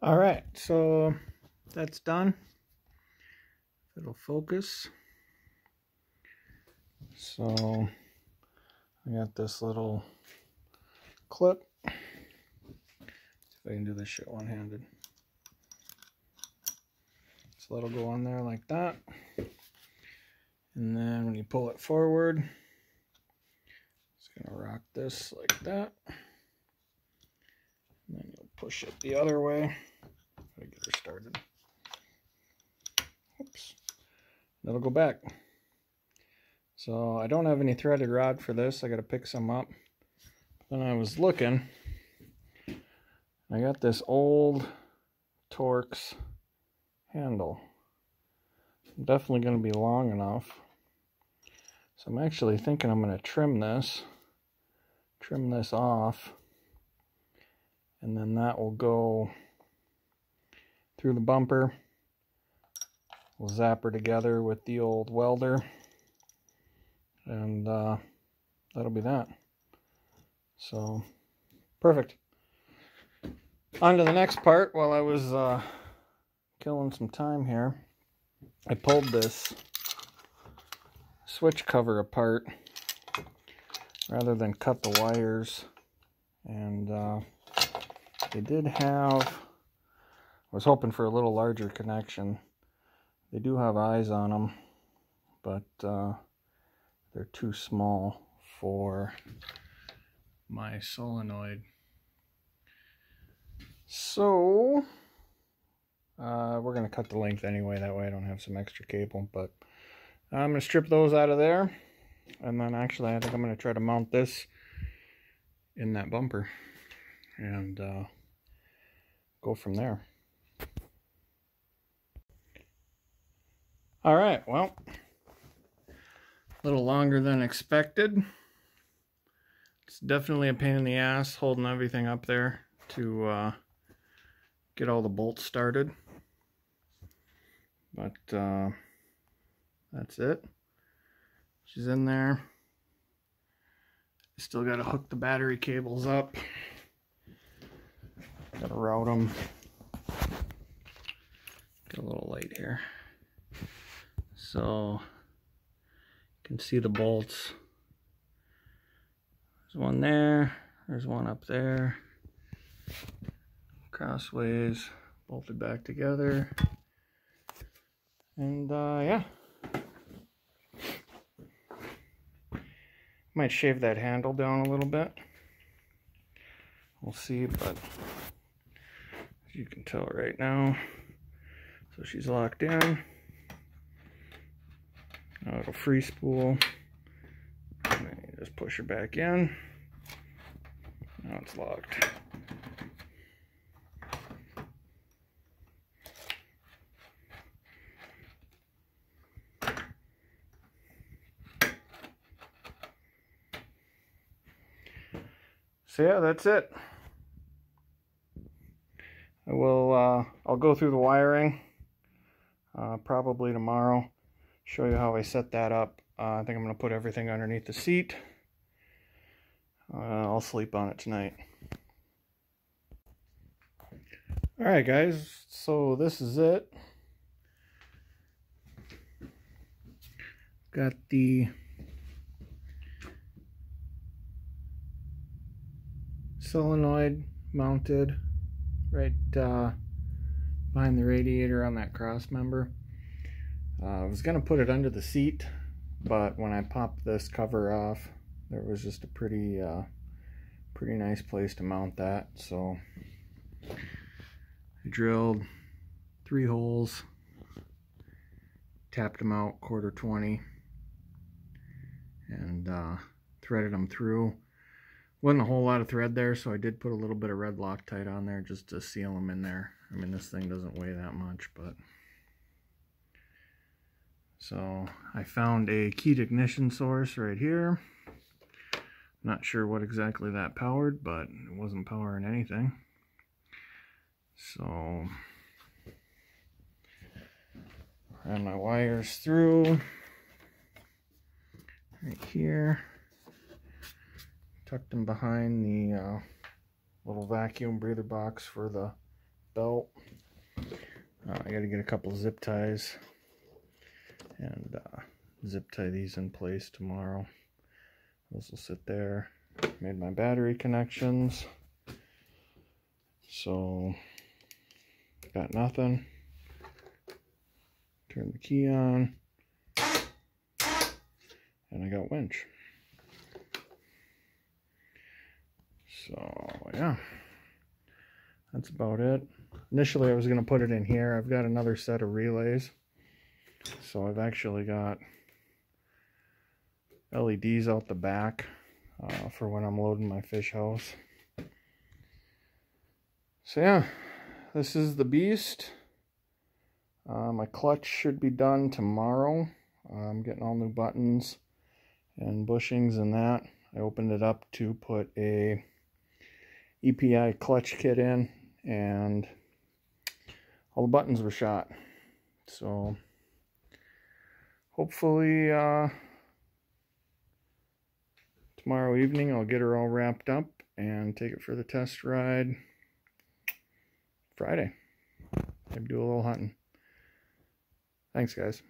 All right, so that's done. It'll focus. So I got this little clip. See if I can do this shit one-handed. So that'll go on there like that. And then when you pull it forward, it's gonna rock this like that. And then you'll push it the other way. Gotta get her started. Oops. That'll go back. So I don't have any threaded rod for this. I gotta pick some up. Then I was looking. I got this old Torx handle. Definitely going to be long enough. So I'm actually thinking I'm going to trim this off, and then that will go through the bumper. We'll zap her together with the old welder, and that'll be that. So perfect. On to the next part. While I was killing some time here, I pulled this switch cover apart rather than cut the wires, and they did have, I was hoping for a little larger connection. They do have eyes on them, but they're too small for my solenoid. So we're going to cut the length anyway, that way I don't have some extra cable, but I'm going to strip those out of there, and then actually I think I'm going to try to mount this in that bumper and go from there. Alright, well, a little longer than expected. It's definitely a pain in the ass holding everything up there to get all the bolts started. But that's it. She's in there. Still got to hook the battery cables up. Got to route them. Get a little light here. So you can see the bolts. There's one there. There's one up there. Crossways, bolted back together. And yeah, might shave that handle down a little bit. We'll see, but as you can tell right now, so she's locked in. Now it'll free spool. And then you just push her back in. Now it's locked. So yeah, that's it. I'll go through the wiring probably tomorrow, show you how I set that up. I think I'm going to put everything underneath the seat. I'll sleep on it tonight. Alright guys, so this is it. Got the solenoid mounted right behind the radiator on that cross member. I was going to put it under the seat, but when I popped this cover off, there was just a pretty nice place to mount that. So I drilled 3 holes, tapped them out 1/4 20, and threaded them through. Wasn't a whole lot of thread there, so I did put a little bit of red Loctite on there just to seal them in there. I mean, this thing doesn't weigh that much, but... So I found a keyed ignition source right here. Not sure what exactly that powered, but it wasn't powering anything. So ran my wires through right here. Tucked them behind the little vacuum breather box for the belt. I got to get a couple zip ties and zip tie these in place tomorrow. Those will sit there. Made my battery connections. So, got nothing. Turn the key on. And I got winch. So, yeah. That's about it. Initially, I was going to put it in here. I've got another set of relays. So, I've actually got LEDs out the back for when I'm loading my fish house. So, yeah. This is the beast. My clutch should be done tomorrow. I'm getting all new buttons and bushings and that. I opened it up to put a EPI clutch kit in, and all the buttons were shot. So hopefully tomorrow evening I'll get her all wrapped up and take it for the test ride Friday. Maybe do a little hunting. Thanks, guys.